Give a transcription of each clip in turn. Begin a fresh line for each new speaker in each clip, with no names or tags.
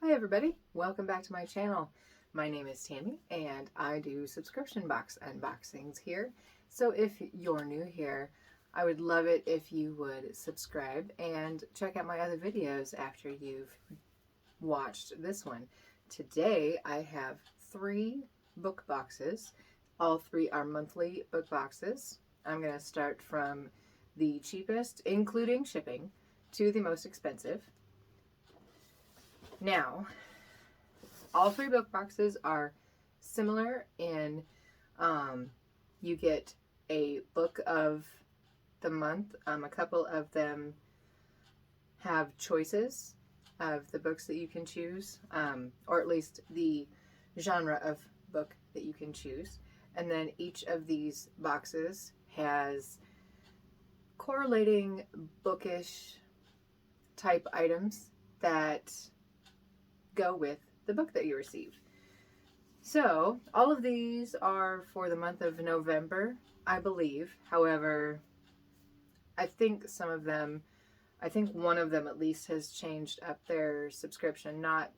Hi everybody, welcome back to my channel. My name is Tammy and I do subscription box unboxings here. So if you're new here, I would love it if you would subscribe and check out my other videos after you've watched this one. Today I have 3 book boxes. All 3 are monthly book boxes. I'm going to start from the cheapest, including shipping, to the most expensive. Now, all 3 book boxes are similar in you get a book of the month. A couple of them have choices of the books that you can choose, or at least the genre of book that you can choose. And then each of these boxes has correlating bookish type items that go with the book that you received. So all of these are for the month of November, I believe. However, I think one of them at least has changed up their subscription, not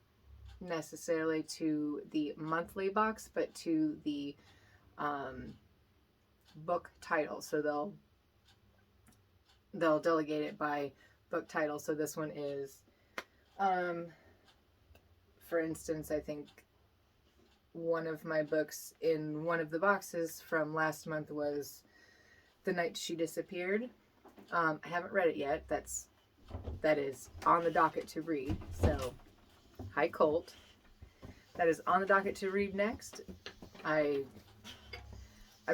necessarily to the monthly box, but to the book title. So they'll delegate it by book title. So this one is for instance, I think one of my books in one of the boxes from last month was The Night She Disappeared. I haven't read it yet. That is on the docket to read. So, hi Colt. That is on the docket to read next. I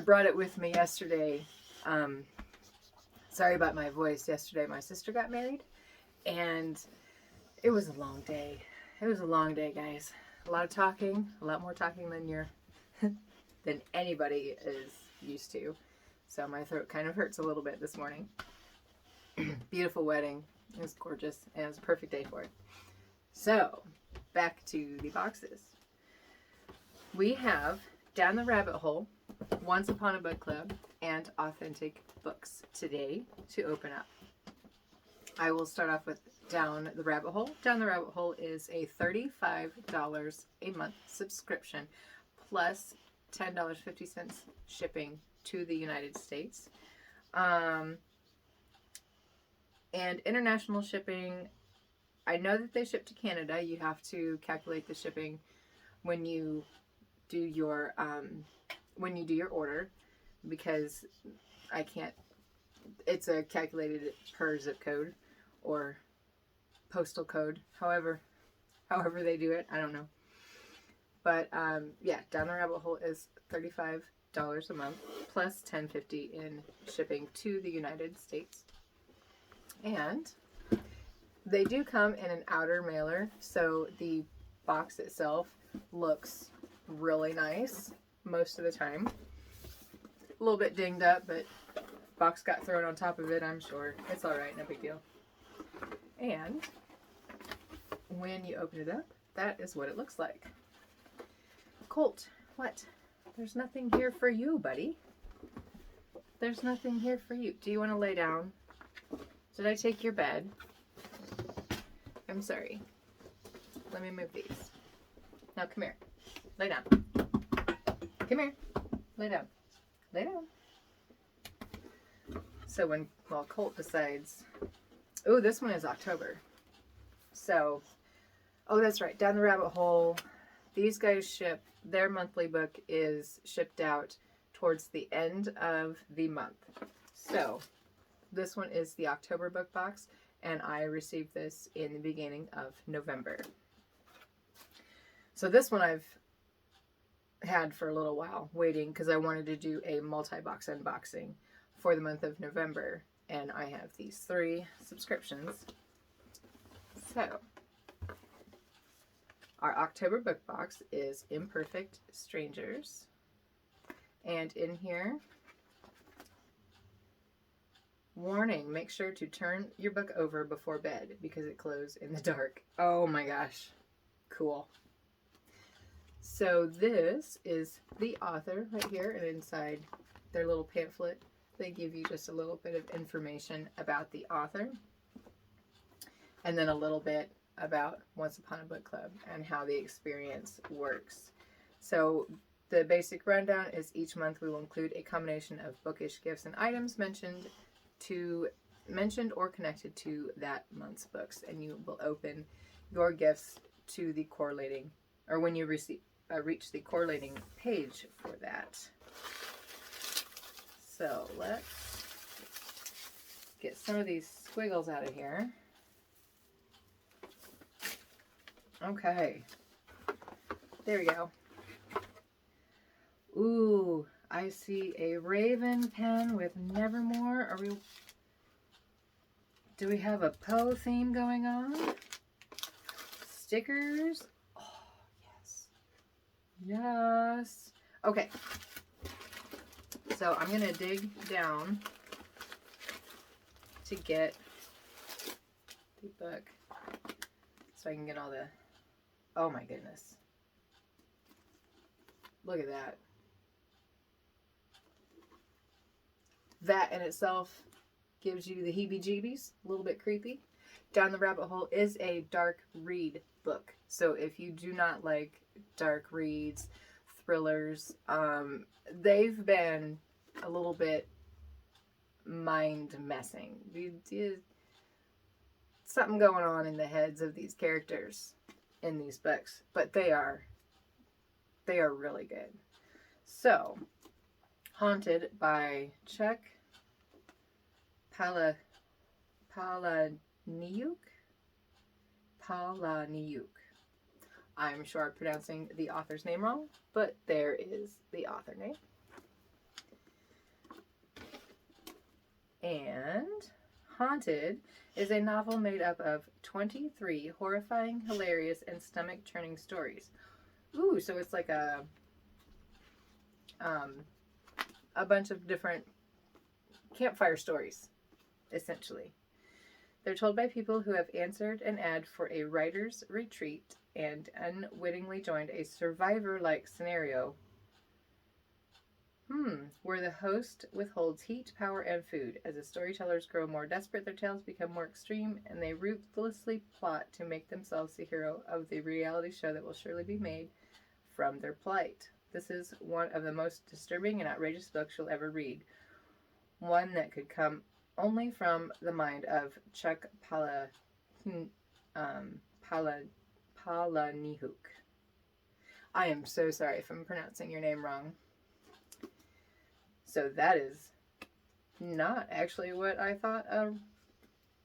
brought it with me yesterday. Sorry about my voice. Yesterday my sister got married and it was a long day. It was a long day, guys. A lot of talking, a lot more talking than anybody is used to. So my throat kind of hurts a little bit this morning. Beautiful wedding. It was gorgeous and it was a perfect day for it. So, back to the boxes. We have Down the Rabbit Hole, Once Upon a Book Club, and Authentic Books today to open up. I will start off with Down the Rabbit Hole. Down the Rabbit Hole is a $35 a month subscription plus $10.50 shipping to the United States. And international shipping, I know that they ship to Canada. You have to calculate the shipping when you do your order, because I can't, it's a calculated per zip code or postal code, however they do it, I don't know. But yeah, Down the Rabbit Hole is $35 a month plus $10.50 in shipping to the United States. And they do come in an outer mailer, so the box itself looks really nice most of the time. A little bit dinged up, but box got thrown on top of it, I'm sure. It's alright, no big deal. And when you open it up, that is what it looks like. Colt, what? There's nothing here for you, buddy. There's nothing here for you. Do you want to lay down? Did I take your bed? I'm sorry. Let me move these. Now come here. Lay down. Come here. Lay down. Lay down. So while Colt decides, oh, this one is October. So, oh, that's right. Down the Rabbit Hole. These guys ship, their monthly book is shipped out towards the end of the month. So, this one is the October book box, and I received this in the beginning of November. So this one I've had for a little while, waiting, because I wanted to do a multi-box unboxing for the month of November, and I have these 3 subscriptions. So, our October book box is Imperfect Strangers, and in here, warning, make sure to turn your book over before bed because it closes in the dark. Oh my gosh, cool. So this is the author right here, and inside their little pamphlet they give you just a little bit of information about the author, and then a little bit about Once Upon a Book Club and how the experience works. So the basic rundown is each month we will include a combination of bookish gifts and items mentioned or connected to that month's books, and you will open your gifts to the correlating, or when you reach the correlating page for that. So let's get some of these squiggles out of here. Okay, there we go. Ooh, I see a raven pen with Nevermore. Do we have a Poe theme going on? Stickers. Oh, yes. Yes. Okay. So I'm going to dig down to get the book so I can get all the... Oh my goodness. Look at that. That in itself gives you the heebie-jeebies, a little bit creepy. Down the Rabbit Hole is a dark read book. So if you do not like dark reads, thrillers, they've been a little bit mind-messing. Something going on in the heads of these characters in these books, but they are really good. So, Haunted by Chuck Palahniuk. I'm sure I'm pronouncing the author's name wrong, but there is the author name. And Haunted is a novel made up of 23 horrifying, hilarious, and stomach-churning stories. Ooh, so it's like a bunch of different campfire stories, essentially. They're told by people who have answered an ad for a writer's retreat and unwittingly joined a survivor-like scenario where the host withholds heat, power, and food. As the storytellers grow more desperate, their tales become more extreme, and they ruthlessly plot to make themselves the hero of the reality show that will surely be made from their plight. This is one of the most disturbing and outrageous books you'll ever read. One that could come only from the mind of Chuck Palahniuk. I am so sorry if I'm pronouncing your name wrong. So that is not actually what I thought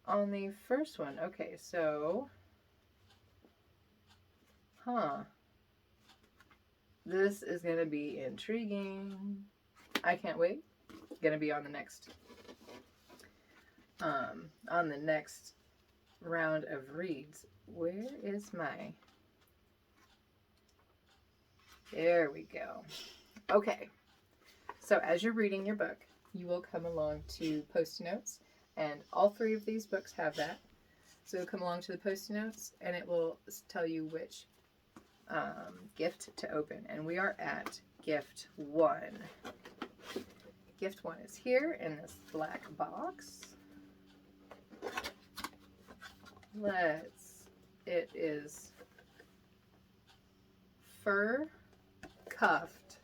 on the first one. Okay, so... This is going to be intriguing. I can't wait. Going to be on the next... on the next round of reads. Where is my... There we go. Okay. So as you're reading your book, you will come along to Post-it notes, and all three of these books have that. So you'll come along to the Post-it notes, and it will tell you which gift to open. And we are at Gift 1. Gift 1 is here in this black box. It is fur cuffed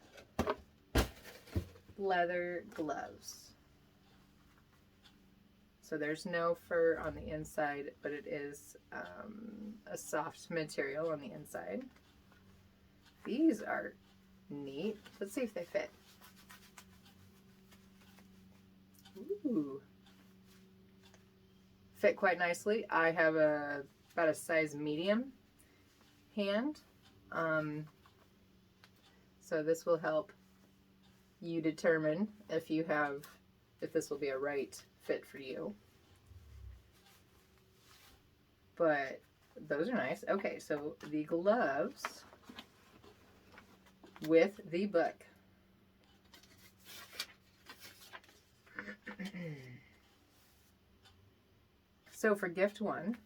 leather gloves. So there's no fur on the inside, but it is a soft material on the inside. These are neat. Let's see if they fit. Ooh. Fit quite nicely. I have about a size medium hand. So this will help you determine if this will be a right fit for you. But those are nice. Okay, so the gloves with the book. So for gift 1,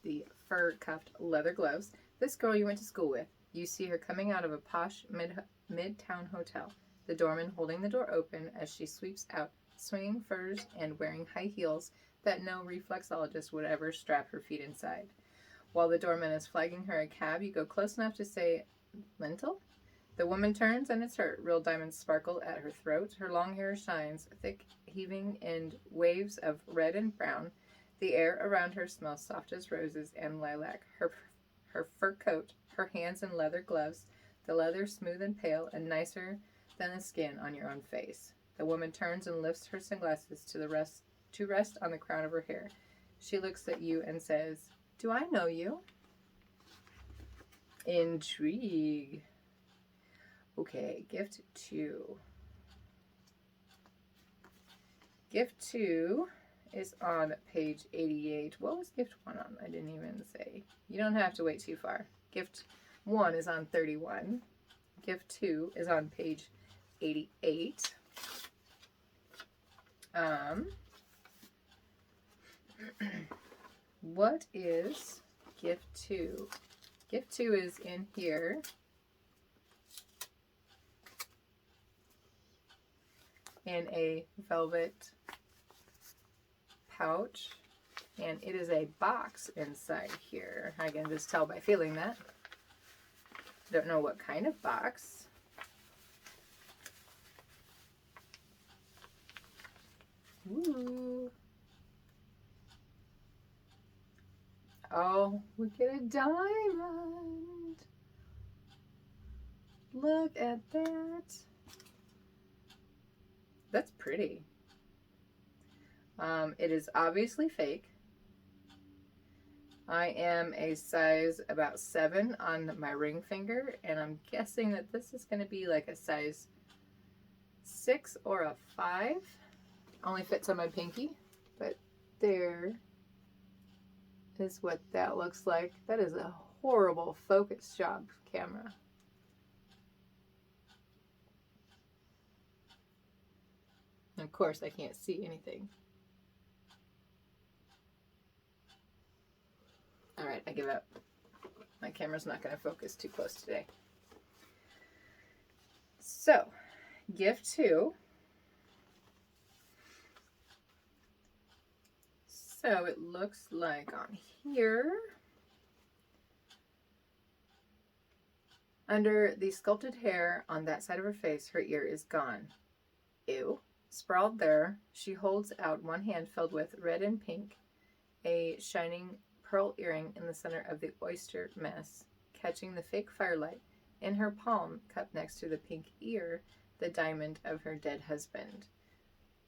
the fur cuffed leather gloves, this girl you went to school with, you see her coming out of a posh midtown hotel, the doorman holding the door open as she sweeps out, swinging furs and wearing high heels that no reflexologist would ever strap her feet inside. While the doorman is flagging her a cab, you go close enough to say, "Lentil?" The woman turns, and it's her. Real diamonds sparkle at her throat. Her long hair shines, thick, heaving in waves of red and brown. The air around her smells soft as roses and lilac. Her fur coat, her hands in leather gloves, the leather smooth and pale and nicer than the skin on your own face. The woman turns and lifts her sunglasses to rest on the crown of her hair. She looks at you and says, "Do I know you?" Intrigue. Okay, gift 2. Gift 2 is on page 88. What was gift 1 on? I didn't even say. You don't have to wait too far. Gift 1 is on 31. Gift 2 is on page 88. What is gift 2? Gift 2 is in here. In a velvet pouch, and it is a box inside here. I can just tell by feeling that. Don't know what kind of box. Ooh. Oh, look at a diamond. Look at that. That's pretty. It is obviously fake. I am a size about 7 on my ring finger, and I'm guessing that this is going to be like a size 6 or a 5. Only fits on my pinky, but there is what that looks like. That is a horrible focus job camera. Of course, I can't see anything. All right, I give up. My camera's not going to focus too close today. So, gift 2. So it looks like on here, under the sculpted hair on that side of her face, her ear is gone. Ew. Sprawled there, she holds out one hand filled with red and pink, a shining pearl earring in the center of the oyster mess, catching the fake firelight. In her palm, cupped next to the pink ear, the diamond of her dead husband.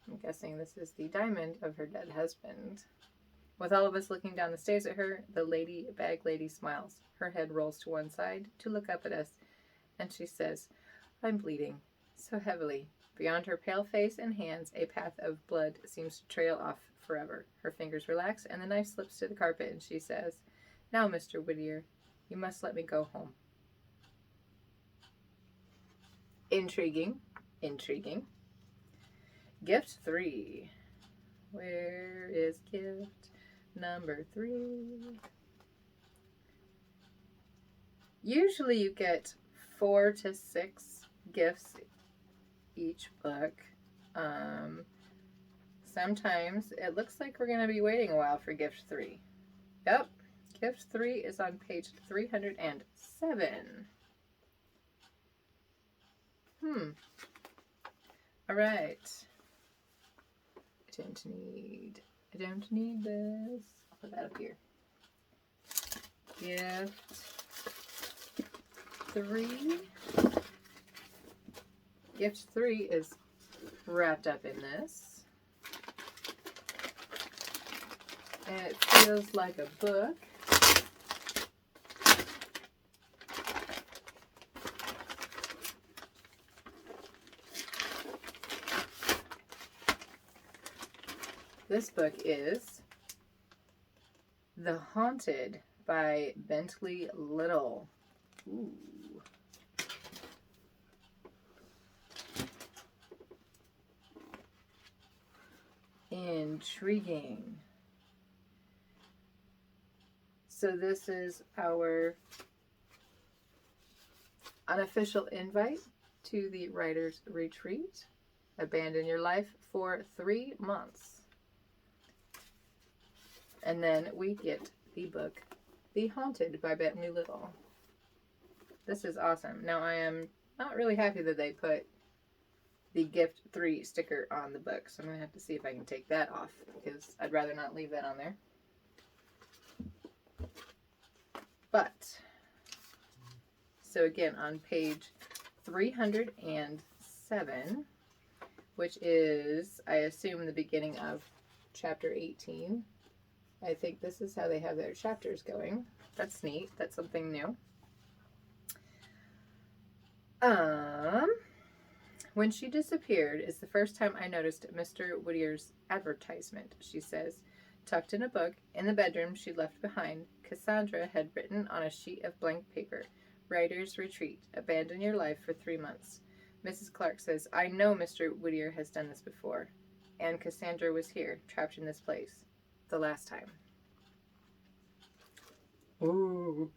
I'm guessing this is the diamond of her dead husband. With all of us looking down the stairs at her, the bag lady smiles. Her head rolls to one side to look up at us, and she says, "I'm bleeding so heavily." Beyond her pale face and hands, a path of blood seems to trail off forever. Her fingers relax, and the knife slips to the carpet, and she says, "Now, Mr. Whittier, you must let me go home." Intriguing. Intriguing. Gift 3. Where is gift number 3? Usually you get 4 to 6 gifts each book. Sometimes it looks like we're going to be waiting a while for gift 3. Yep, gift 3 is on page 307. All right. I don't need this. I'll put that up here. Gift 3. Gift 3 is wrapped up in this. And it feels like a book. This book is The Haunted by Bentley Little. Ooh. Intriguing. So this is our unofficial invite to the Writer's Retreat. Abandon your life for 3 months. And then we get the book The Haunted by Bette Little. This is awesome. Now, I am not really happy that they put the Gift 3 sticker on the book, so I'm going to have to see if I can take that off, because I'd rather not leave that on there. But, so again, on page 307, which is, I assume, the beginning of chapter 18. I think this is how they have their chapters going. That's neat. That's something new. When she disappeared is the first time I noticed Mr. Whittier's advertisement, she says. Tucked in a book in the bedroom she'd left behind, Cassandra had written on a sheet of blank paper, Writer's Retreat, abandon your life for 3 months. Mrs. Clark says, I know Mr. Whittier has done this before. And Cassandra was here, trapped in this place, the last time. Ooh.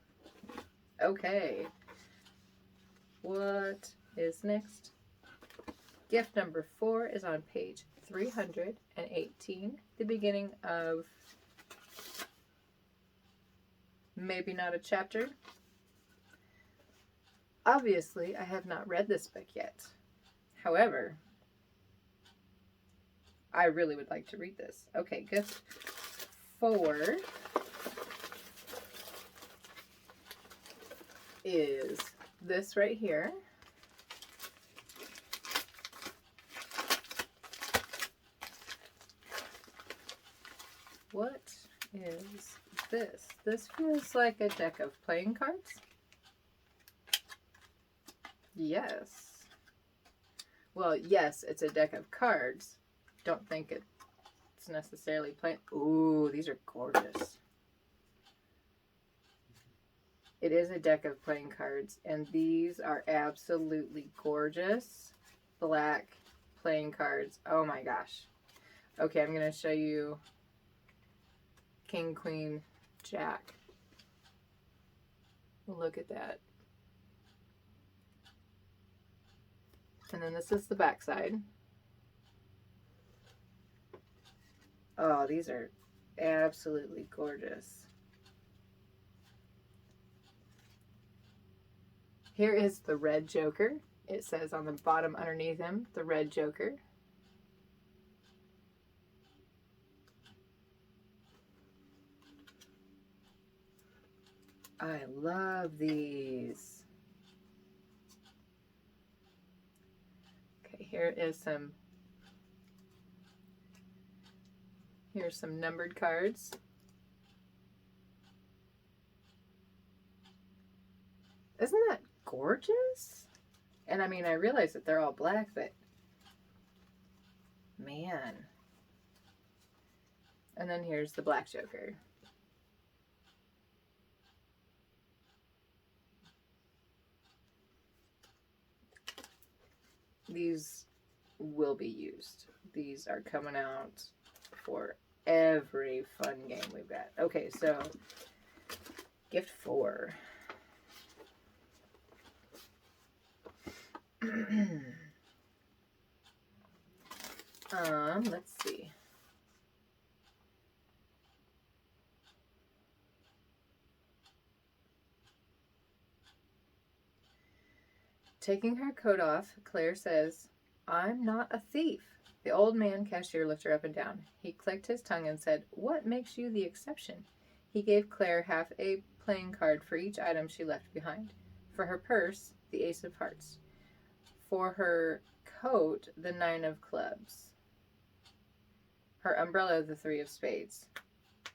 Okay. What is next? Gift number 4 is on page 318, the beginning of maybe not a chapter. Obviously, I have not read this book yet. However, I really would like to read this. Okay, gift 4 is this right here. What is this? This feels like a deck of playing cards. Yes. Well, yes, it's a deck of cards. Don't think it's necessarily playing. Ooh, these are gorgeous. It is a deck of playing cards, and these are absolutely gorgeous. Black playing cards. Oh my gosh. Okay, I'm going to show you King, Queen, Jack. Look at that. And then this is the back side. Oh, these are absolutely gorgeous. Here is the red Joker. It says on the bottom underneath him, the red Joker. I love these. Okay, here's some numbered cards. Isn't that gorgeous? And I mean, I realize that they're all black, but man. And then here's the black Joker. These will be used. These are coming out for every fun game we've got. Okay, so gift 4. Let's see. Taking her coat off, Claire says, I'm not a thief. The old man cashier looked her up and down. He clicked his tongue and said, what makes you the exception? He gave Claire half a playing card for each item she left behind. For her purse, the Ace of Hearts. For her coat, the 9 of Clubs. Her umbrella, the 3 of Spades.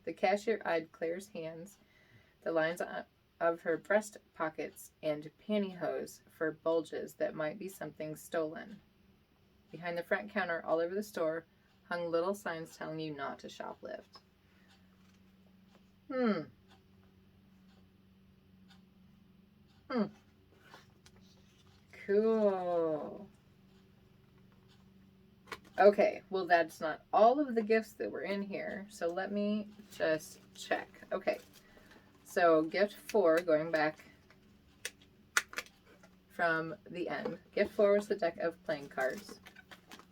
The cashier eyed Claire's hands, the lines of her breast pockets, and pantyhose for bulges that might be something stolen. Behind the front counter, all over the store, hung little signs telling you not to shoplift. Cool. Okay, well that's not all of the gifts that were in here, so let me just check. Okay, so gift 4, going back from the end. Gift 4 was the deck of playing cards.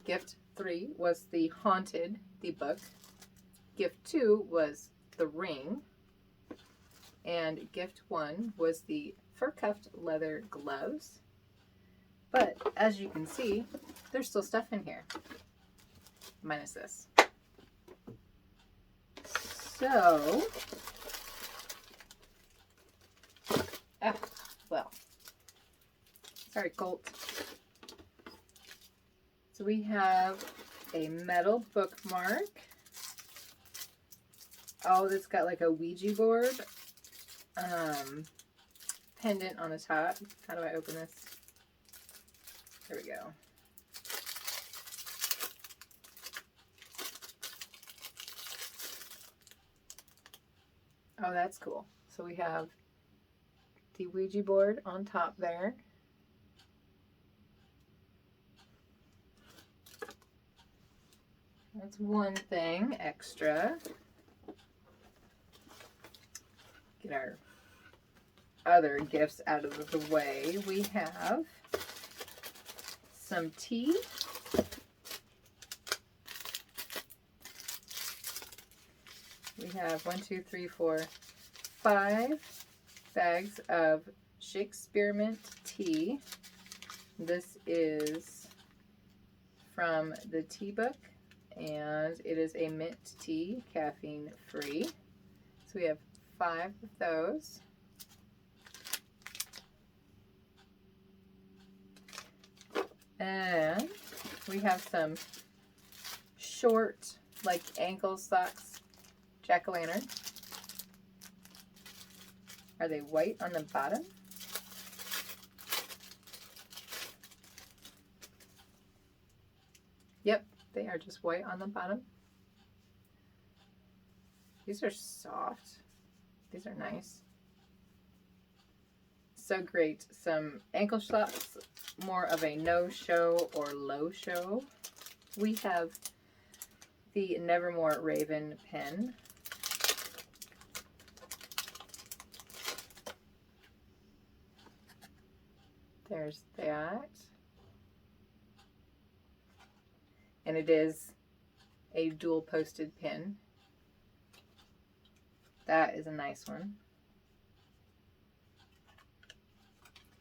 Gift 3 was the Haunted, the book. Gift 2 was the ring. And gift 1 was the fur cuffed leather gloves. But as you can see, there's still stuff in here. Minus this. So, well, sorry, Colt. So we have a metal bookmark. Oh, that's got like a Ouija board pendant on the top. How do I open this? There we go. Oh, that's cool. So we have the Ouija board on top there. That's one thing extra. Get our other gifts out of the way. We have some tea. We have 5 bags of Shakespearement Tea. This is from the tea book, and it is a mint tea, caffeine free. So we have 5 of those. And we have some short, like ankle socks, jack-o'-lantern. Are they white on the bottom? Yep, they are just white on the bottom. These are soft. These are nice. So great. Some ankle socks, more of a no-show or low show. We have the Nevermore Raven pen. There's that. And it is a dual posted pen. That is a nice one.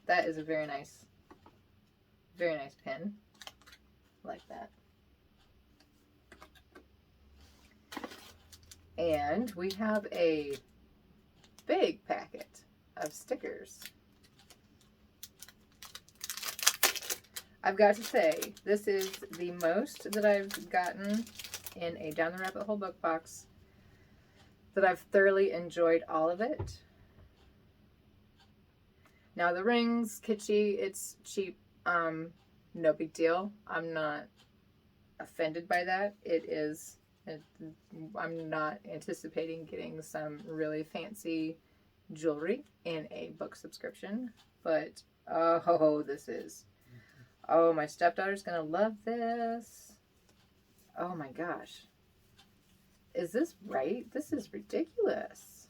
That is a very nice pen. I like that. And we have a big packet of stickers. I've got to say, this is the most that I've gotten in a Down the Rabbit Hole book box, that I've thoroughly enjoyed all of it. Now the rings, kitschy, it's cheap, no big deal. I'm not offended by that. I'm not anticipating getting some really fancy jewelry in a book subscription, but oh, oh, my stepdaughter's gonna love this. Oh my gosh. Is this right? This is ridiculous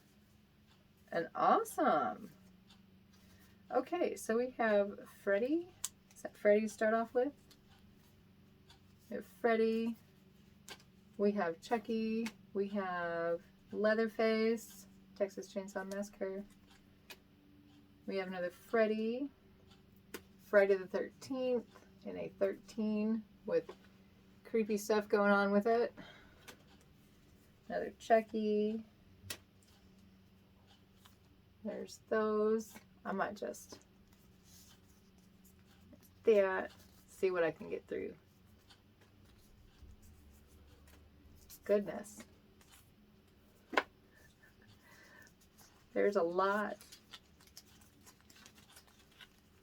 and awesome. Okay, so we have Freddie. Is that Freddie to start off with? We have Freddie. We have Chucky. We have Leatherface, Texas Chainsaw Massacre. We have another Freddie. Friday the 13th in a 13 with creepy stuff going on with it. Another Chucky. There's those. I might just that. See what I can get through. Goodness. There's a lot.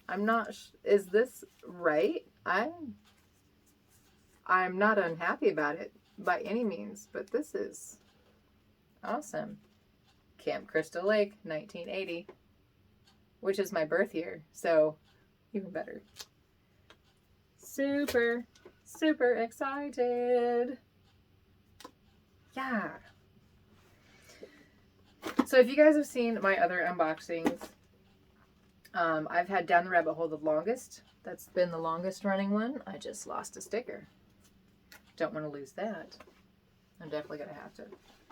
I'm not, is this right? I'm not unhappy about it by any means, but this is awesome. Camp Crystal Lake, 1980, which is my birth year, so even better. Super, super excited. Yeah. So if you guys have seen my other unboxings, I've had Down the Rabbit Hole the longest. That's been the longest running one. I just lost a sticker. Don't want to lose that. I'm definitely going to have to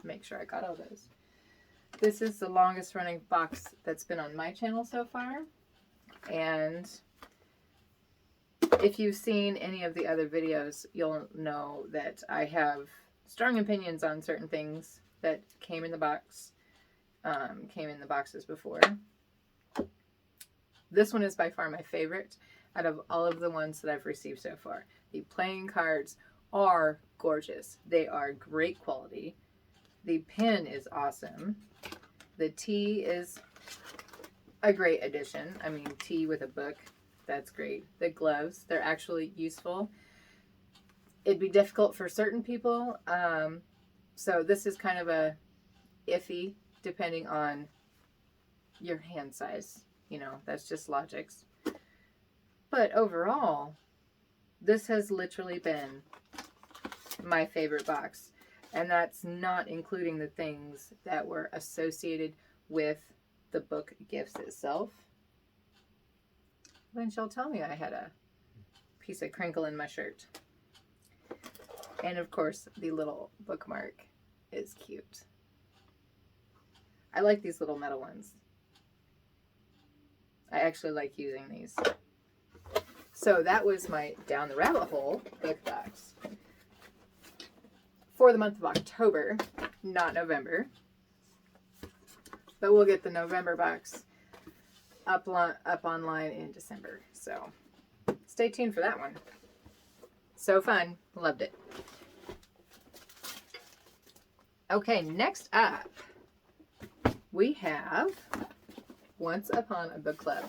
make sure I got all those. This is the longest running box that's been on my channel so far. And if you've seen any of the other videos, you'll know that I have strong opinions on certain things that came in the box, came in the boxes before. This one is by far my favorite out of all of the ones that I've received so far. The playing cards are gorgeous. They are great quality. The pen is awesome. The tea is a great addition. I mean, tea with a book, that's great. The gloves, they're actually useful. It'd be difficult for certain people. So this is kind of a iffy depending on your hand size. You know, that's just logics. But overall, this has literally been my favorite box. And that's not including the things that were associated with the book gifts itself. Then she'll tell me I had a piece of crinkle in my shirt. And of course, the little bookmark is cute. I like these little metal ones. I actually like using these. So that was my Down the Rabbit Hole book box for the month of October, not November. But we'll get the November box up online in December. So stay tuned for that one. So fun. Loved it. Okay, next up, we have Once Upon a Book Club.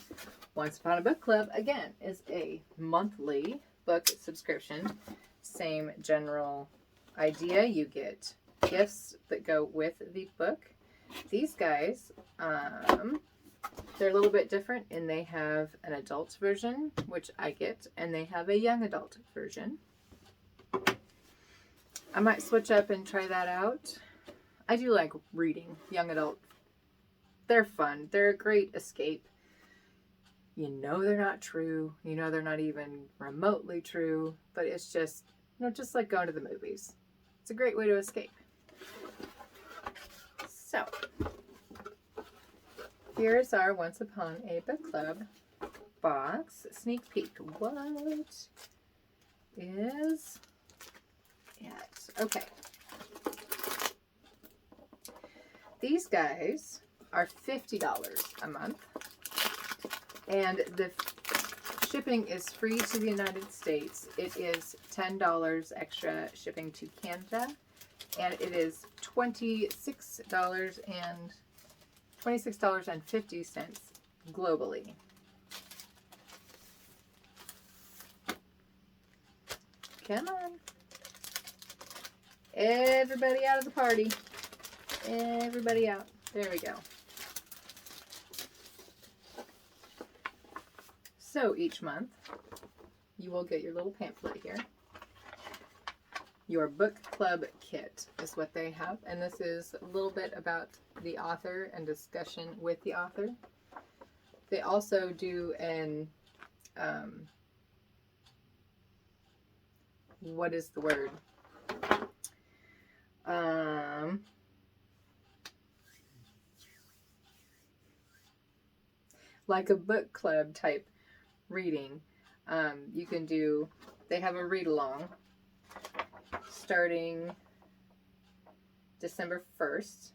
Once Upon a Book Club, again, is a monthly book subscription. Same general idea. You get gifts that go with the book. These guys, they're a little bit different, and they have an adult version, which I get, and they have a young adult version. I might switch up and try that out. I do like reading young adult. They're fun. They're a great escape. You know they're not true. You know they're not even remotely true, but it's just, you know, just like going to the movies. It's a great way to escape. So, here's our Once Upon a Book Club box. Sneak peek. What is it? Okay. These guys are $50 a month. And the shipping is free to the United States. It is $10 extra shipping to Canada. And it is $26.50 globally. Come on. Everybody out of the party. Everybody out. There we go. So each month, you will get your little pamphlet here. Your book club kit is what they have. And this is a little bit about the author and discussion with the author. They also do an, what is the word? Like a book club type reading. You can do, they have a read along starting December 1st.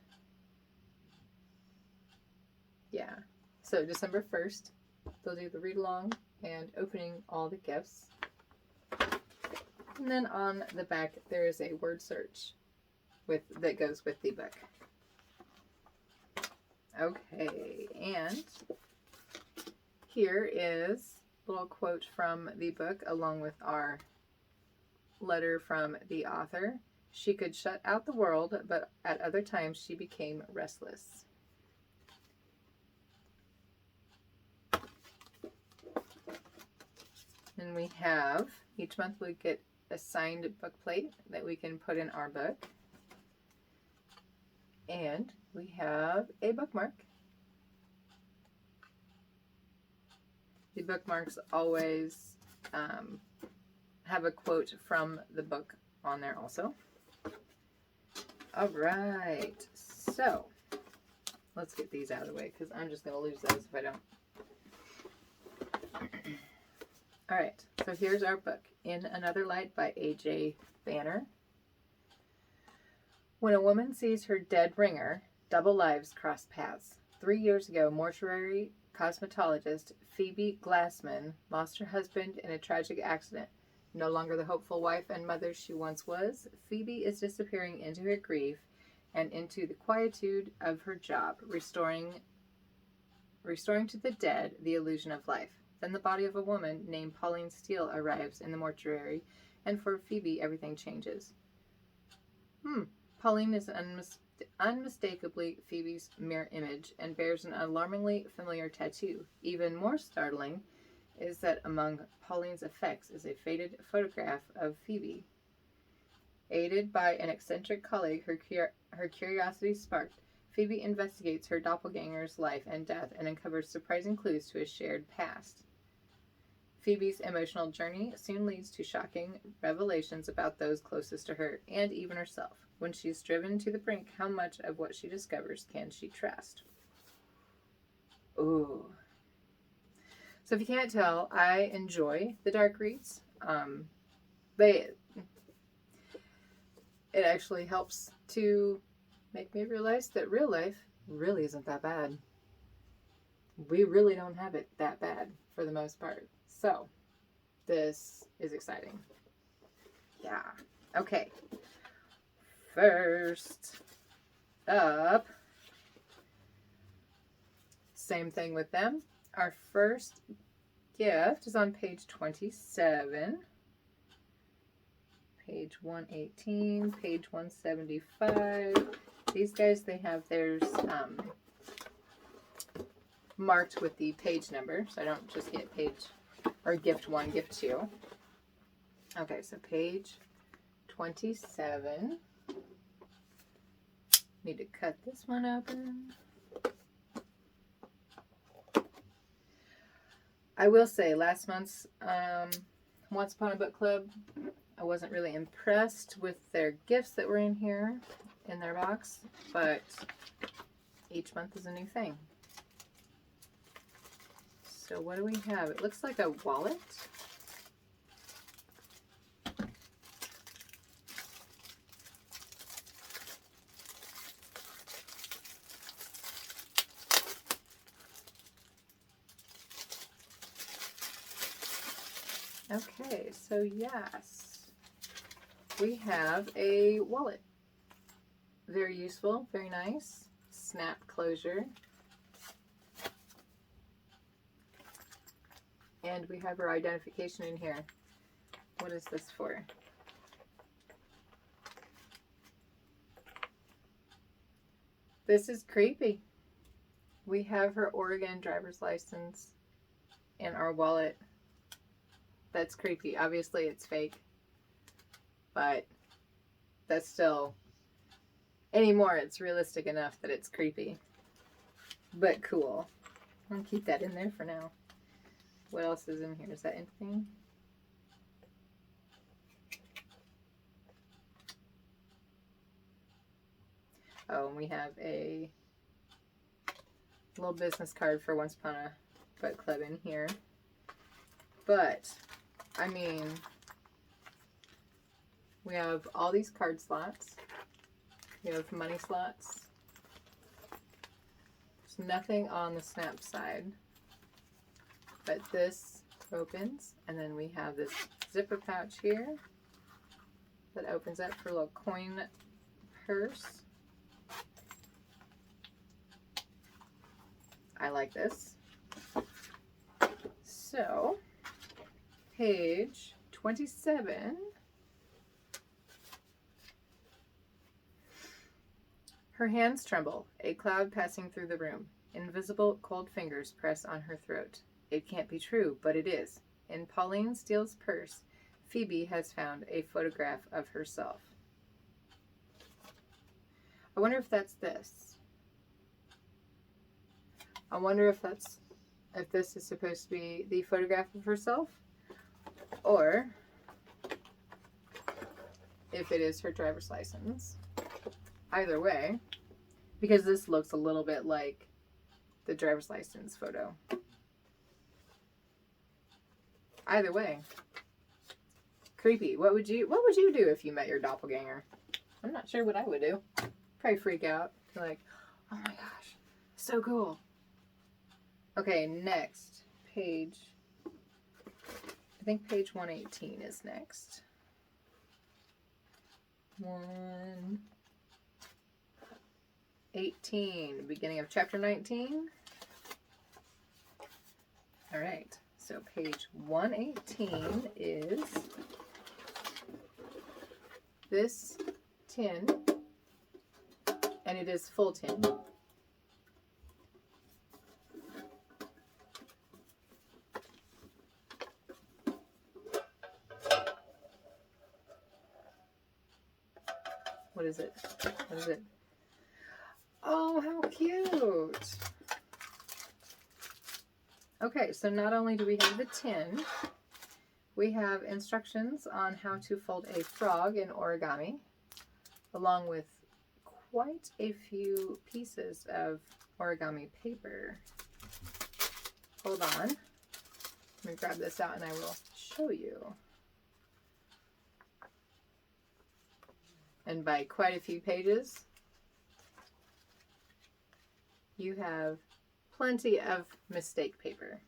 Yeah, so December 1st, they'll do the read along and opening all the gifts. And then on the back, there is a word search that goes with the book. Okay, and here is a little quote from the book along with our letter from the author. She could shut out the world, but at other times she became restless. And we have, each month we get a signed book plate that we can put in our book. And we have a bookmark. The bookmarks always have a quote from the book on there also. All right, so let's get these out of the way because I'm just going to lose those if I don't. All right, so here's our book, In Another Light by A.J. Banner. When a woman sees her dead ringer, double lives cross paths. 3 years ago, mortuary cosmetologist Phoebe Glassman lost her husband in a tragic accident. No longer the hopeful wife and mother she once was, Phoebe is disappearing into her grief and into the quietude of her job, restoring to the dead the illusion of life. Then the body of a woman named Pauline Steele arrives in the mortuary, and for Phoebe, everything changes. Pauline is unmistakably Phoebe's mirror image and bears an alarmingly familiar tattoo. Even more startling is that among Pauline's effects is a faded photograph of Phoebe. Aided by an eccentric colleague, her curiosity sparked, Phoebe investigates her doppelganger's life and death and uncovers surprising clues to a shared past. Phoebe's emotional journey soon leads to shocking revelations about those closest to her, and even herself. When she's driven to the brink, how much of what she discovers can she trust? Ooh. So if you can't tell, I enjoy the dark reads. It actually helps to make me realize that real life really isn't that bad. We really don't have it that bad for the most part. So this is exciting. Yeah. Okay. First up, same thing with them. Our first gift is on page 27, page 118, page 175. These guys, they have theirs marked with the page number, so I don't just get page or gift 1, gift 2. Okay, so page 27. Need to cut this one open. I will say, last month's Once Upon a Book Club, I wasn't really impressed with their gifts that were in here, in their box, but each month is a new thing. So what do we have? It looks like a wallet. Okay, so yes, we have a wallet. Very useful, very nice. Snap closure. And we have our identification in here. What is this for? This is creepy. We have her Oregon driver's license in our wallet. That's creepy. Obviously it's fake, but that's still, anymore it's realistic enough that it's creepy, but cool. I'll keep that in there for now. What else is in here? Is that anything? Oh, and we have a little business card for Once Upon a Book Club in here. But, I mean, we have all these card slots. We have money slots. There's nothing on the snap side. But this opens, and then we have this zipper pouch here that opens up for a little coin purse. I like this. So, page 27. Her hands tremble, a cloud passing through the room. Invisible, cold fingers press on her throat. It can't be true, but it is. In Pauline Steele's purse, Phoebe has found a photograph of herself. I wonder if that's this. I wonder if this is supposed to be the photograph of herself, or if it is her driver's license. Either way, because this looks a little bit like the driver's license photo. Either way, creepy. What would you do if you met your doppelganger? I'm not sure what I would do. Probably freak out. Like, oh my gosh, so cool. Okay, next page. I think page 118 is next. 118, beginning of chapter 19. All right, so page 118 is this tin, and it is full tin. What is it? What is it? Oh, how cute! Okay, so not only do we have the tin, we have instructions on how to fold a frog in origami, along with quite a few pieces of origami paper. Hold on. Let me grab this out and I will show you. And by quite a few pages, you have plenty of mistake paper.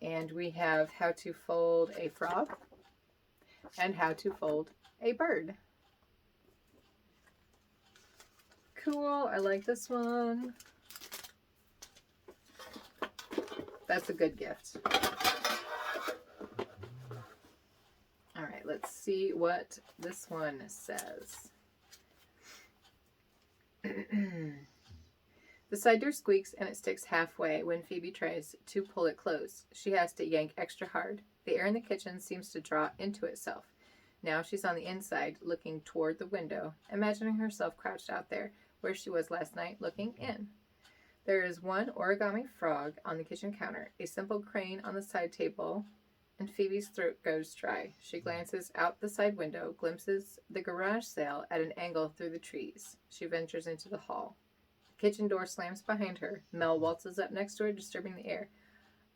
And we have how to fold a frog and how to fold a bird. Cool, I like this one. That's a good gift. All right, let's see what this one says. The side door squeaks and it sticks halfway when Phoebe tries to pull it closed. She has to yank extra hard. The air in the kitchen seems to draw into itself. Now she's on the inside, looking toward the window, imagining herself crouched out there where she was last night, looking in. There is one origami frog on the kitchen counter, a simple crane on the side table, and Phoebe's throat goes dry. She glances out the side window, glimpses the garage sale at an angle through the trees. She ventures into the hall. The kitchen door slams behind her. Mel waltzes up next to her, disturbing the air.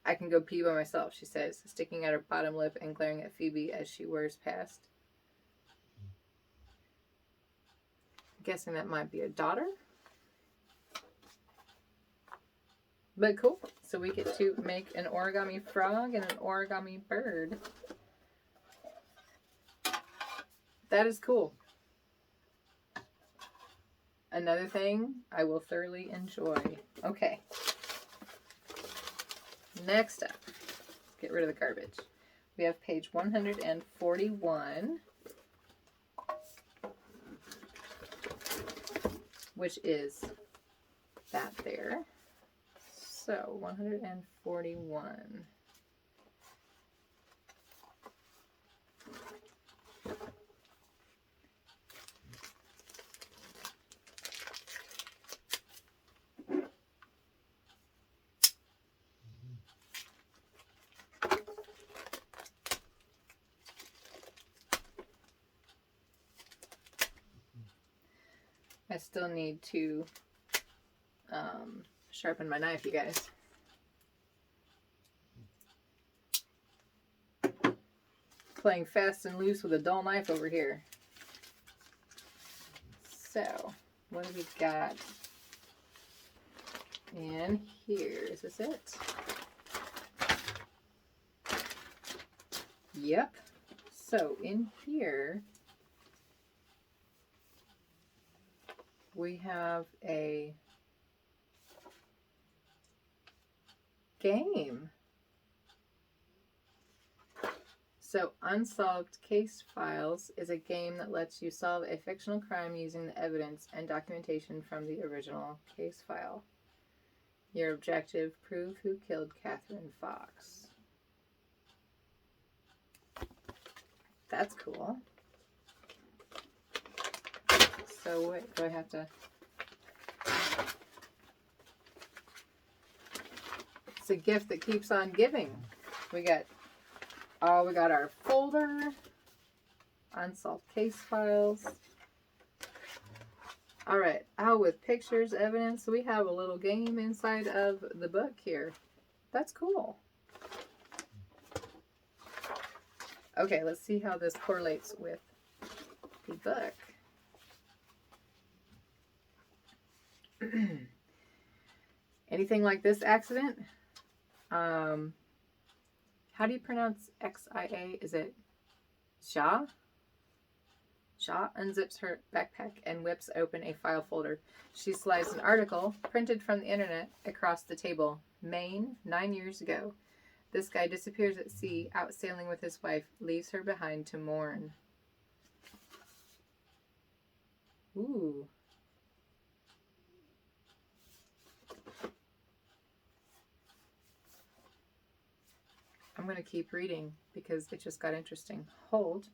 I can go pee by myself, she says, sticking out her bottom lip and glaring at Phoebe as she whirs past. I'm guessing that might be a daughter. But cool. So we get to make an origami frog and an origami bird. That is cool. Another thing I will thoroughly enjoy. Okay. Next up, let's get rid of the garbage. We have page 141, which is that there. So 141. I still need to sharpen my knife, you guys. Playing fast and loose with a dull knife over here. So, what do we got in here? Is this it? Yep. So, in here, we have a game. So, Unsolved Case Files is a game that lets you solve a fictional crime using the evidence and documentation from the original case file. Your objective, prove who killed Catherine Fox. That's cool. So, wait, do I have to... It's a gift that keeps on giving. We got our folder, unsolved case files. All right. Oh, with pictures, evidence, we have a little game inside of the book here. That's cool. Okay, let's see how this correlates with the book. Anything like this accident? How do you pronounce X-I-A? Is it Sha? Sha unzips her backpack and whips open a file folder. She slides an article, printed from the internet, across the table. Maine, 9 years ago. This guy disappears at sea, out sailing with his wife, leaves her behind to mourn. Ooh. I'm going to keep reading because it just got interesting. Hold.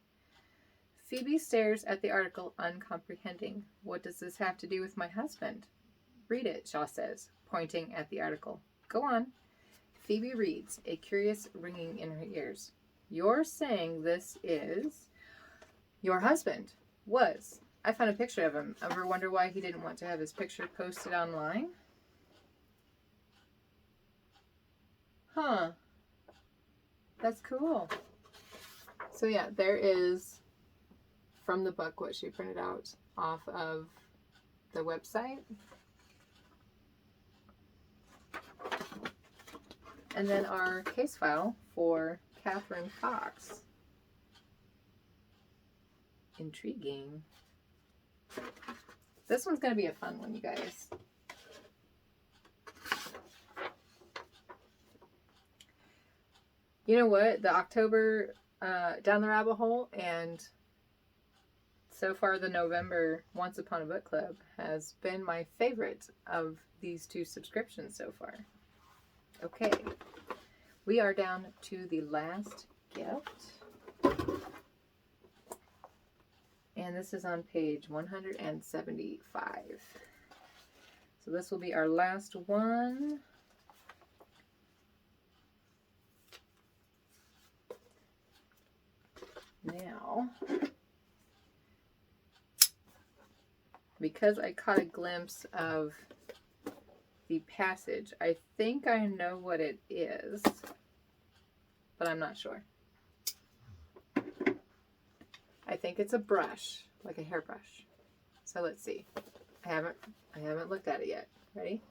Phoebe stares at the article, uncomprehending. What does this have to do with my husband? Read it, Shaw says, pointing at the article. Go on. Phoebe reads, a curious ringing in her ears. You're saying this is your husband. Was. I found a picture of him. Ever wonder why he didn't want to have his picture posted online? Huh. That's cool. So yeah, there is, from the book, what she printed out off of the website. And then our case file for Catherine Fox. Intriguing. This one's going to be a fun one, you guys. You know what? The October Down the Rabbit Hole and so far the November Once Upon a Book Club has been my favorite of these two subscriptions so far. Okay, we are down to the last gift. And this is on page 175. So this will be our last one. Now, because I caught a glimpse of the passage, I think I know what it is, but I'm not sure. I think it's a brush, like a hairbrush. So let's see. I haven't looked at it yet. Ready?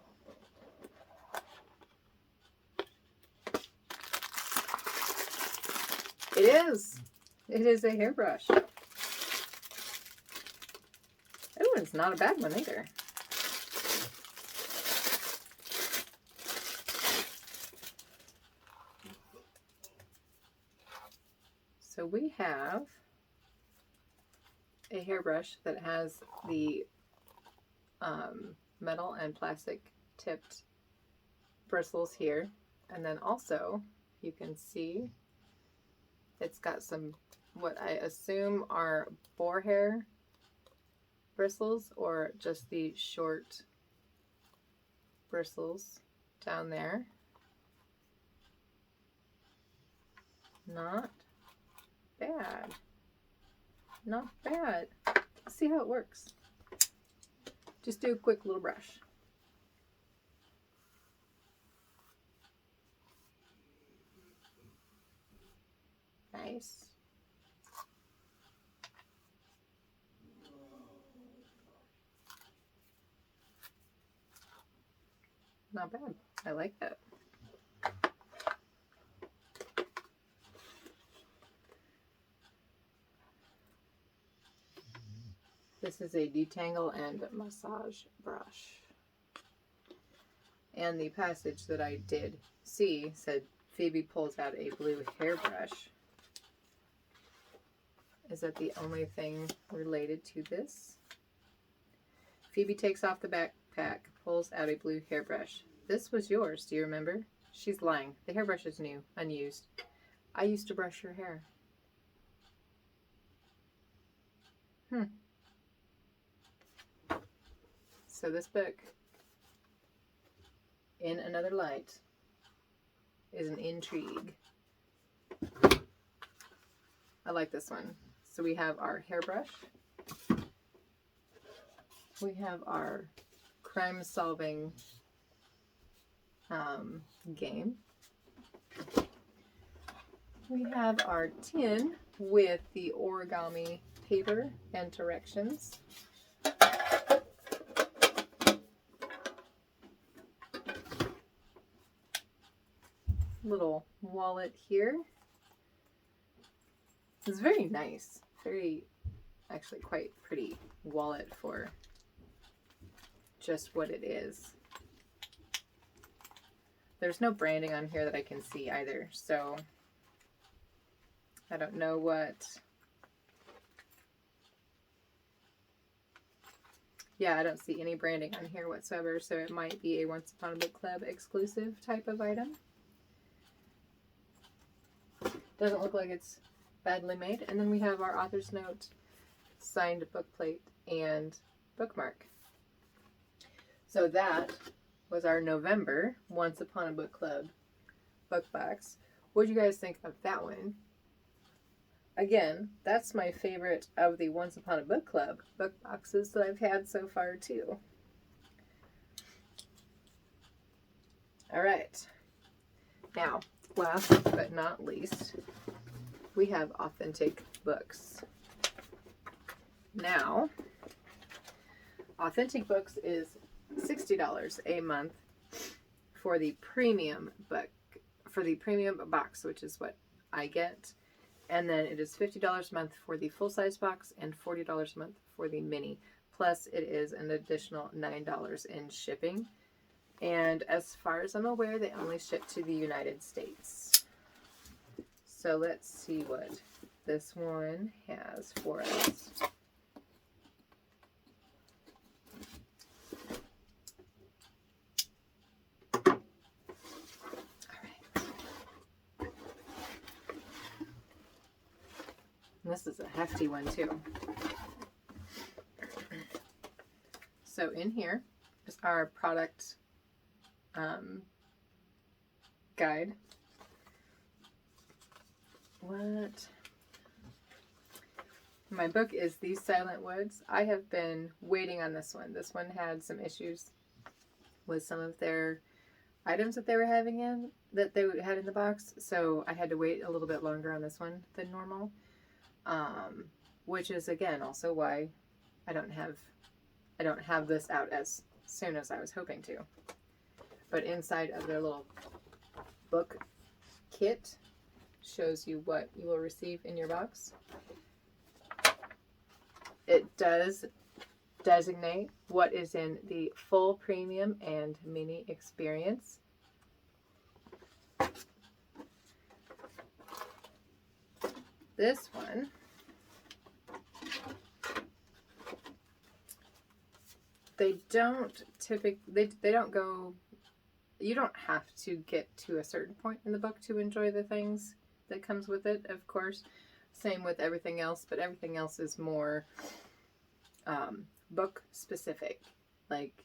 It is. It is a hairbrush. Oh, it's not a bad one either. So we have a hairbrush that has the metal and plastic tipped bristles here. And then also, you can see it's got some, what I assume are boar hair bristles, or just the short bristles down there. Not bad. Not bad. Let's see how it works. Just do a quick little brush. Nice. Not bad. I like that. This is a detangle and massage brush. And the passage that I did see said Phoebe pulls out a blue hairbrush. Is that the only thing related to this? Phoebe takes off the backpack, pulls out a blue hairbrush. This was yours, do you remember? She's lying. The hairbrush is new, unused. I used to brush your hair. So this book, In Another Light, is an intrigue. I like this one. So we have our hairbrush. we have our crime solving game. We have our tin with the origami paper and directions. Little wallet here. It's very nice. Very, actually quite pretty wallet for just what it is. There's no branding on here that I can see either, so I don't know what. Yeah, I don't see any branding on here whatsoever, so it might be a Once Upon a Book Club exclusive type of item. Doesn't look like it's badly made. And then we have our author's note, signed book plate, and bookmark. So that was our November Once Upon a Book Club book box. What do you guys think of that one? Again, that's my favorite of the Once Upon a Book Club book boxes that I've had so far too. All right. Now, last but not least, we have authentic books. Now, authentic books is $60 a month for the premium book, for the premium box, which is what I get. And then it is $50 a month for the full-size box and $40 a month for the mini. Plus, it is an additional $9 in shipping. And as far as I'm aware, they only ship to the United States. So let's see what this one has for us. This is a hefty one too. So in here is our product guide. What? My book is These Silent Woods. I have been waiting on this one. This one had some issues with some of their items that they were having in, that they had in the box. So I had to wait a little bit longer on this one than normal. Which is again also why I don't have this out as soon as I was hoping to. But inside of their little book kit shows you what you will receive in your box. It does designate what is in the full premium and mini experience. This one they don't typically they don't go, you don't have to get to a certain point in the book to enjoy the things that comes with it, of course. Same with everything else, but everything else is more book specific. Like,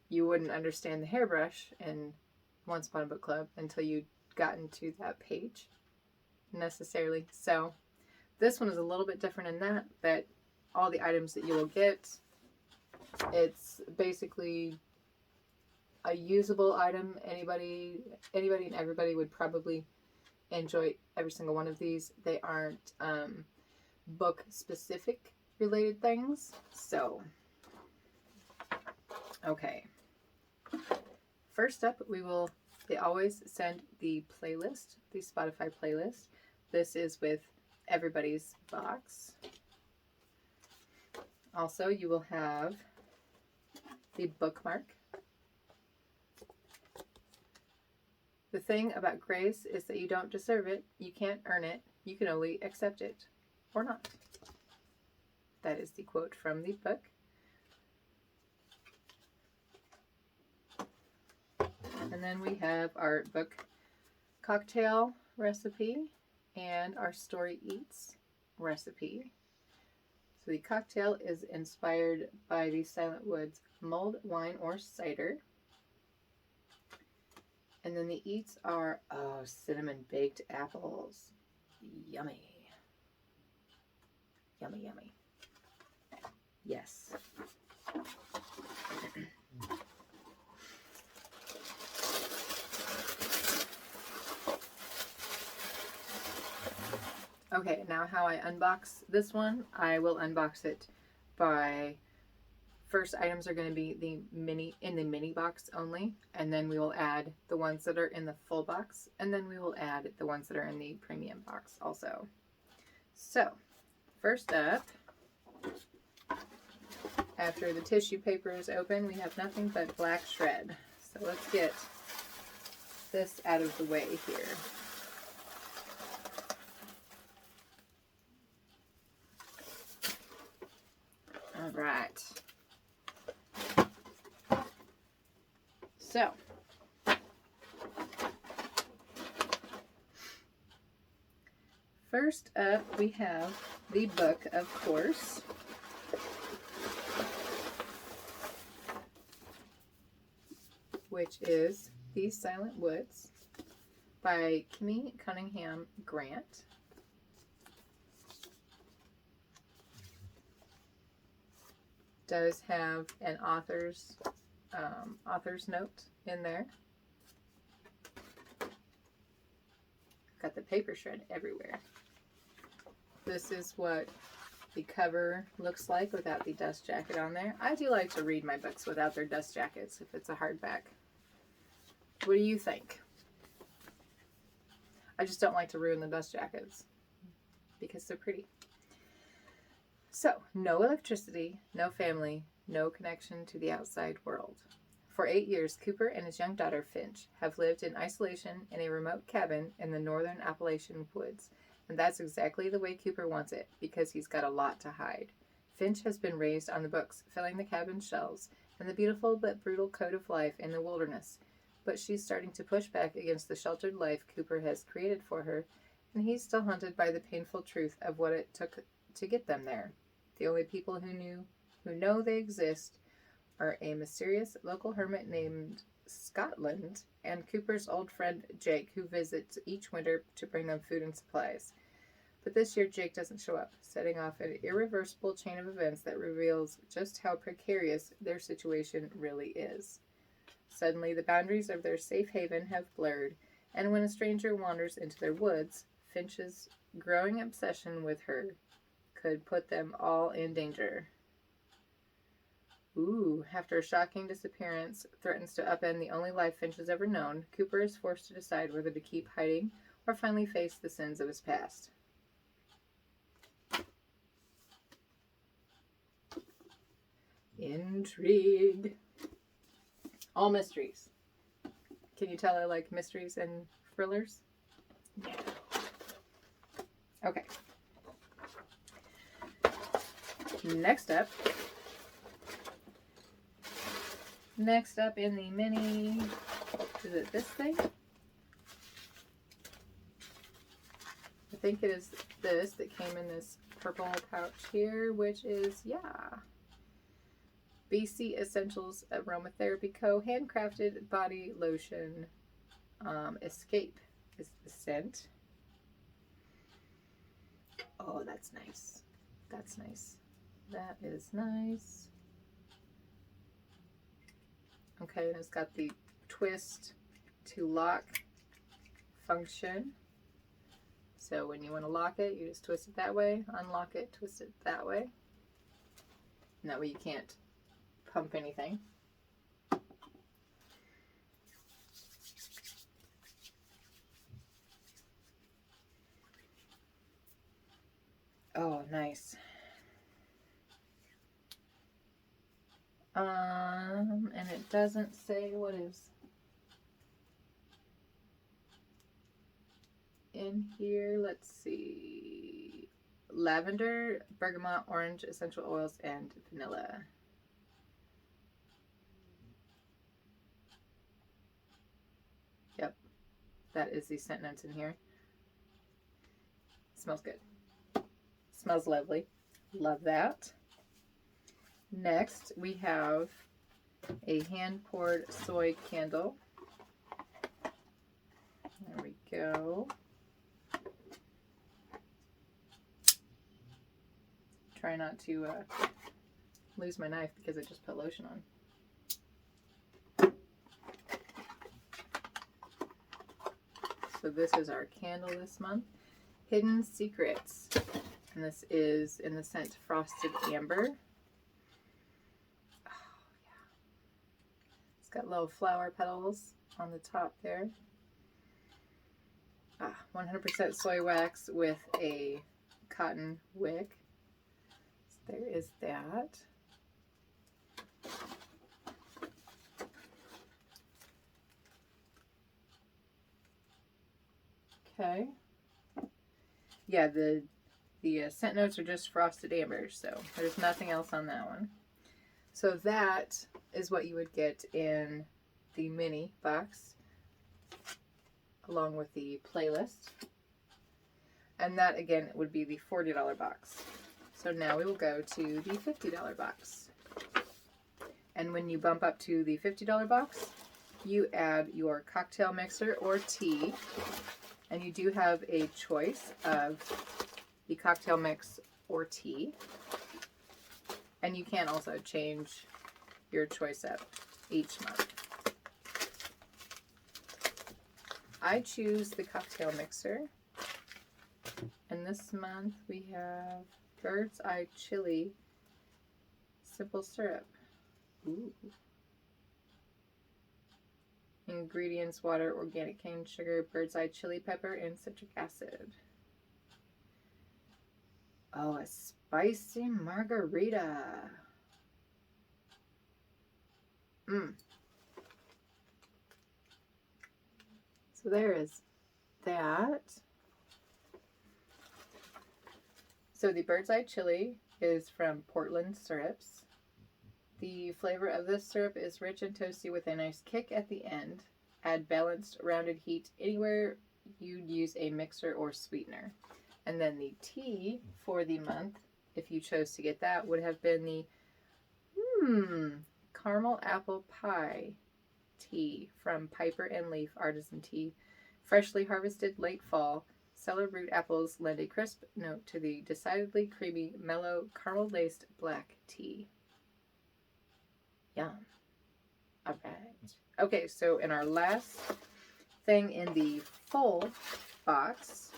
you wouldn't understand the hairbrush in Once Upon a Book Club until you got into that page necessarily. So this one is a little bit different in that, but all the items that you will get, it's basically a usable item. Anybody and everybody would probably enjoy every single one of these. They aren't book specific related things. So, okay. First up, they always send the playlist, the Spotify playlist. This is with everybody's box. Also, you will have the bookmark. The thing about grace is that you don't deserve it, you can't earn it, you can only accept it, or not. That is the quote from the book. And then we have our book cocktail recipe and our Story Eats recipe. So the cocktail is inspired by the Silent Woods mulled wine or cider. And then the eats are, cinnamon baked apples. Yummy. Yummy, yummy. Yes. Okay, now how I unbox this one, I will unbox it by, first items are going to be the mini box only, and then we will add the ones that are in the full box, and then we will add the ones that are in the premium box also. So, first up, after the tissue paper is open, we have nothing but black shred. So let's get this out of the way here. All right. So, first up we have the book, of course. Which is The Silent Woods by Kimmy Cunningham Grant. Does have an author's note in there. Got the paper shred everywhere. This is what the cover looks like without the dust jacket on there. I do like to read my books without their dust jackets if it's a hardback. What do you think? I just don't like to ruin the dust jackets because they're pretty. So, no electricity, no family, no connection to the outside world. For 8 years, Cooper and his young daughter, Finch, have lived in isolation in a remote cabin in the northern Appalachian woods. And that's exactly the way Cooper wants it, because he's got a lot to hide. Finch has been raised on the books, filling the cabin's shelves, and the beautiful but brutal code of life in the wilderness. But she's starting to push back against the sheltered life Cooper has created for her, and he's still haunted by the painful truth of what it took to get them there. The only people who know they exist are a mysterious local hermit named Scotland and Cooper's old friend Jake, who visits each winter to bring them food and supplies. But this year Jake doesn't show up, setting off an irreversible chain of events that reveals just how precarious their situation really is. Suddenly, the boundaries of their safe haven have blurred, and when a stranger wanders into their woods, Finch's growing obsession with her could put them all in danger. Ooh, after a shocking disappearance threatens to upend the only life Finch has ever known, Cooper is forced to decide whether to keep hiding or finally face the sins of his past. Intrigue. All mysteries. Can you tell I like mysteries and thrillers? Yeah. Okay. Next up in the mini, is it this thing? I think it is this that came in this purple pouch here, which is, BC Essentials Aromatherapy Co. Handcrafted Body Lotion. Escape is the scent. Oh, that's nice. That's nice. That is nice. Okay, and it's got the twist to lock function. So when you want to lock it, you just twist it that way, unlock it, twist it that way. And that way you can't pump anything. Oh, nice. And it doesn't say what is in here. Let's see. Lavender, bergamot, orange, essential oils, and vanilla. Yep. That is the scent notes in here. Smells good. Smells lovely. Love that. Next, we have a hand-poured soy candle. There we go. Try not to lose my knife because I just put lotion on. So this is our candle this month. Hidden Secrets. And this is in the scent Frosted Amber. Oh, yeah. It's got little flower petals on the top there. 100% soy wax with a cotton wick. So there is that. Okay. Yeah, the scent notes are just Frosted Amber, so there's nothing else on that one. So that is what you would get in the mini box, along with the playlist. And that, again, would be the $40 box. So now we will go to the $50 box. And when you bump up to the $50 box, you add your cocktail mixer or tea. And you do have a choice of the cocktail mix or tea. And you can also change your choice up each month. I choose the cocktail mixer. And this month we have Bird's Eye Chili Simple Syrup. Ooh. Ingredients: water, organic cane sugar, bird's eye chili pepper, and citric acid. Oh, a spicy margarita. So there is that. So the bird's eye chili is from Portland Syrups. The flavor of this syrup is rich and toasty with a nice kick at the end. Add balanced, rounded heat anywhere you'd use a mixer or sweetener. And then the tea for the month, if you chose to get that, would have been the caramel apple pie tea from Piper and Leaf Artisan Tea. Freshly harvested late fall, cellar root apples lend a crisp note to the decidedly creamy, mellow, caramel-laced black tea. Yum. All right. Okay, so in our last thing in the full box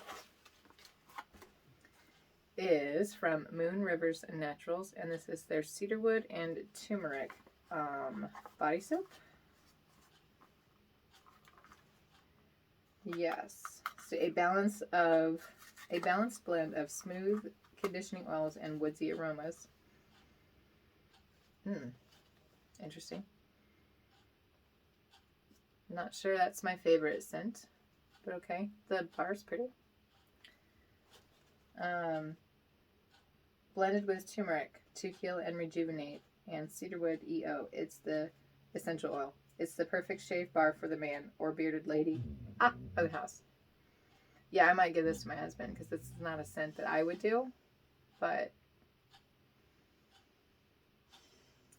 is from Moon Rivers Naturals, and this is their cedarwood and turmeric body soap. Yes, so a balanced blend of smooth conditioning oils and woodsy aromas. Interesting. Not sure that's my favorite scent, but okay. The bar's pretty. Blended with turmeric to heal and rejuvenate, and cedarwood EO. It's the essential oil. It's the perfect shave bar for the man or bearded lady of the house. Yeah, I might give this to my husband because this is not a scent that I would do, but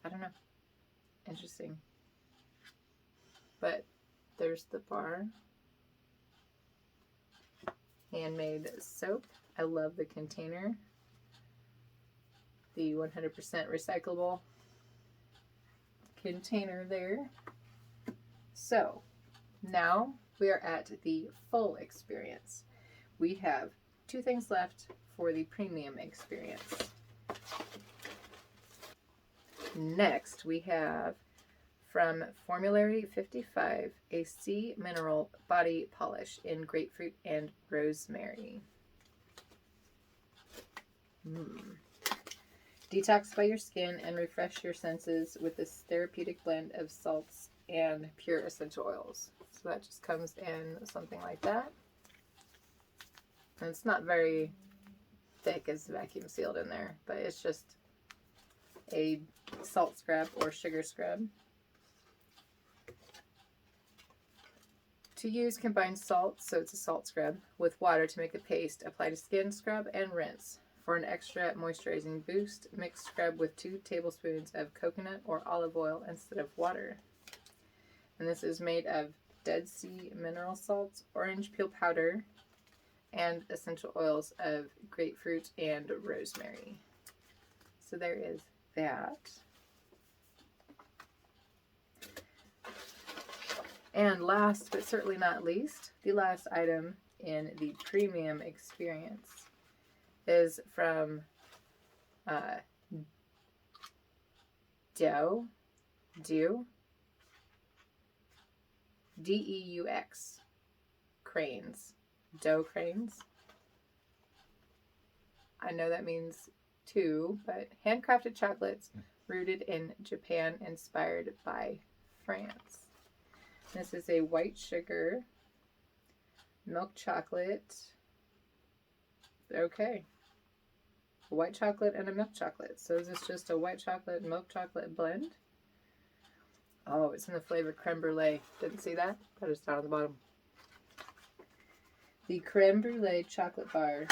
I don't know. Interesting. But there's the bar. Handmade soap. I love the container. The 100% recyclable container there. So now we are at the full experience. We have 2 things left for the premium experience. Next we have from Formulary 55 a sea mineral body polish in grapefruit and rosemary. Detoxify your skin and refresh your senses with this therapeutic blend of salts and pure essential oils. So that just comes in something like that. And it's not very thick, it's vacuum sealed in there, but it's just a salt scrub or sugar scrub. To use, combine salt, so it's a salt scrub, with water to make a paste. Apply to skin, scrub, and rinse. For an extra moisturizing boost, mix scrub with 2 tablespoons of coconut or olive oil instead of water. And this is made of Dead Sea mineral salts, orange peel powder, and essential oils of grapefruit and rosemary. So there is that. And last but certainly not least, the last item in the premium experience is from Deux, Deux, cranes, dough cranes. I know that means two, but handcrafted chocolates rooted in Japan, inspired by France. This is a white sugar milk chocolate. Okay. A white chocolate and a milk chocolate. So is this just a white chocolate and milk chocolate blend? Oh, it's in the flavor creme brulee. Didn't see that? That is down at the bottom. The creme brulee chocolate bar.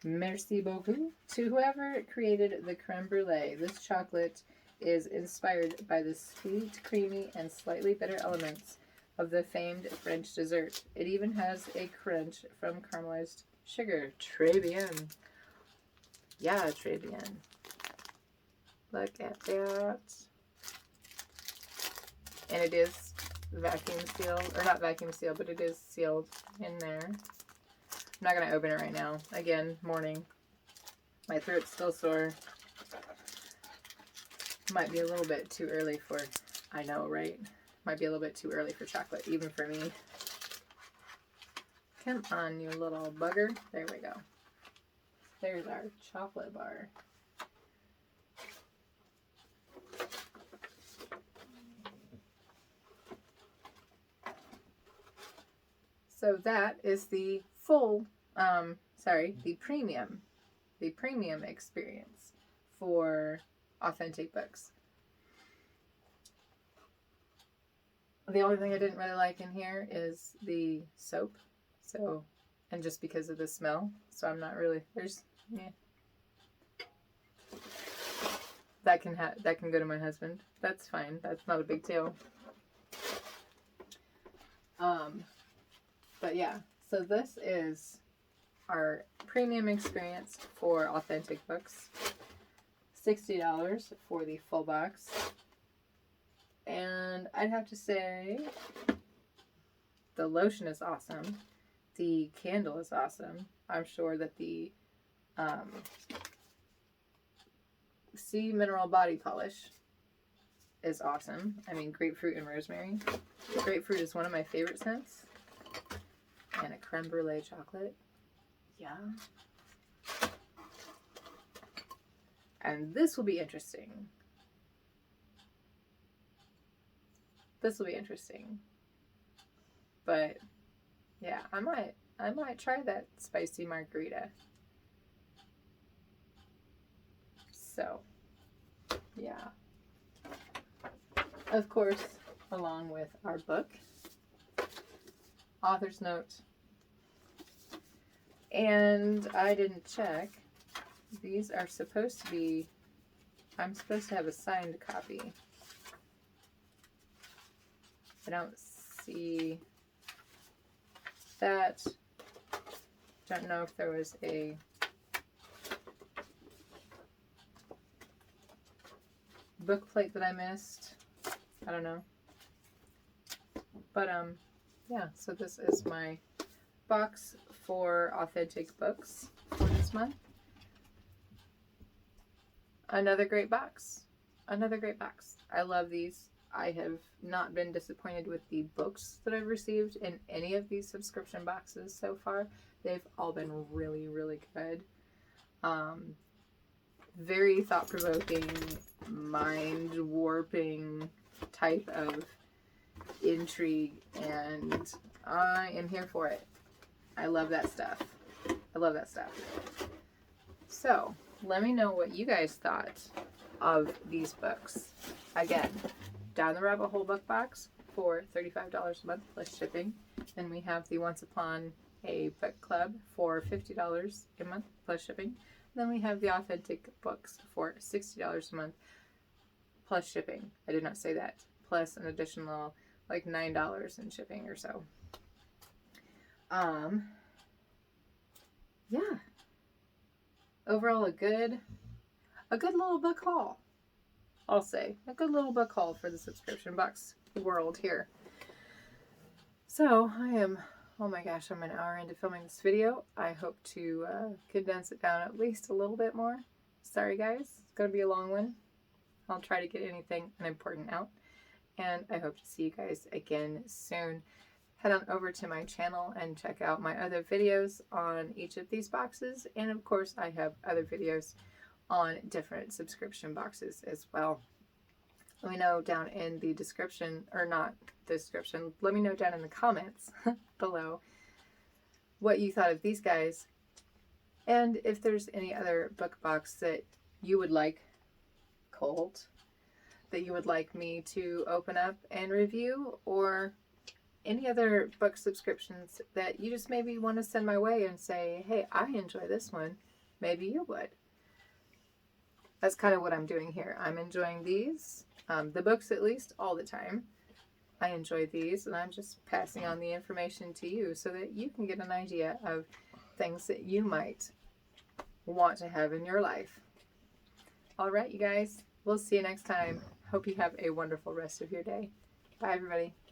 Merci beaucoup to whoever created the creme brulee. This chocolate is inspired by the sweet, creamy, and slightly bitter elements of the famed French dessert. It even has a crunch from caramelized sugar. Très bien. Yeah, très bien. Look at that. And it is vacuum sealed, or not vacuum sealed, but it is sealed in there. I'm not going to open it right now. Again, morning. My throat's still sore. Might be a little bit too early for, I know, right? Might be a little bit too early for chocolate, even for me. Come on, you little bugger. There we go. There's our chocolate bar. So that is the full, the premium experience for Authentic Books. The only thing I didn't really like in here is the soap. So, and just because of the smell. So I'm not really, that can go to my husband. That's fine. That's not a big deal. But yeah, so this is our premium experience for Authentic Books. $60 for the full box. And I'd have to say the lotion is awesome. The candle is awesome. I'm sure that the Sea Mineral Body Polish is awesome. I mean, grapefruit and rosemary. Grapefruit is one of my favorite scents. And a creme brulee chocolate. Yeah. And this will be interesting. This will be interesting. But yeah, I might try that spicy margarita. So, yeah. Of course, along with our book, author's note. And I didn't check. These are supposed to be, I'm supposed to have a signed copy. I don't see that. Don't know if there was a book plate that I missed. I don't know. But yeah, so this is my box for Authentic Books for this month. Another great box. Another great box. I love these. I have not been disappointed with the books that I've received in any of these subscription boxes so far. They've all been really, really good. Very thought-provoking, mind-warping type of intrigue, and I am here for it. I love that stuff. I love that stuff. So, let me know what you guys thought of these books. Again, Down the Rabbit Hole book box for $35 a month plus shipping. Then we have the Once Upon a Book Club for $50 a month plus shipping. Then we have the Authentic Books for $60 a month plus shipping. I did not say that. Plus an additional like $9 in shipping or so. Yeah. Overall a good little book haul. I'll say. A good little book haul for the subscription box world here. So I am, oh my gosh, I'm an hour into filming this video. I hope to condense it down at least a little bit more. Sorry guys, it's going to be a long one. I'll try to get anything unimportant out. And I hope to see you guys again soon. Head on over to my channel and check out my other videos on each of these boxes. And of course, I have other videos on different subscription boxes as well. Let me know down in the description, or not the description, let me know down in the comments below what you thought of these guys. And if there's any other book box that you would like cold, that you would like me to open up and review, or any other book subscriptions that you just maybe want to send my way and say, hey, I enjoy this one, maybe you would. That's kind of what I'm doing here. I'm enjoying these, the books at least, all the time. I enjoy these, and I'm just passing on the information to you so that you can get an idea of things that you might want to have in your life. All right, you guys, we'll see you next time. Hope you have a wonderful rest of your day. Bye, everybody.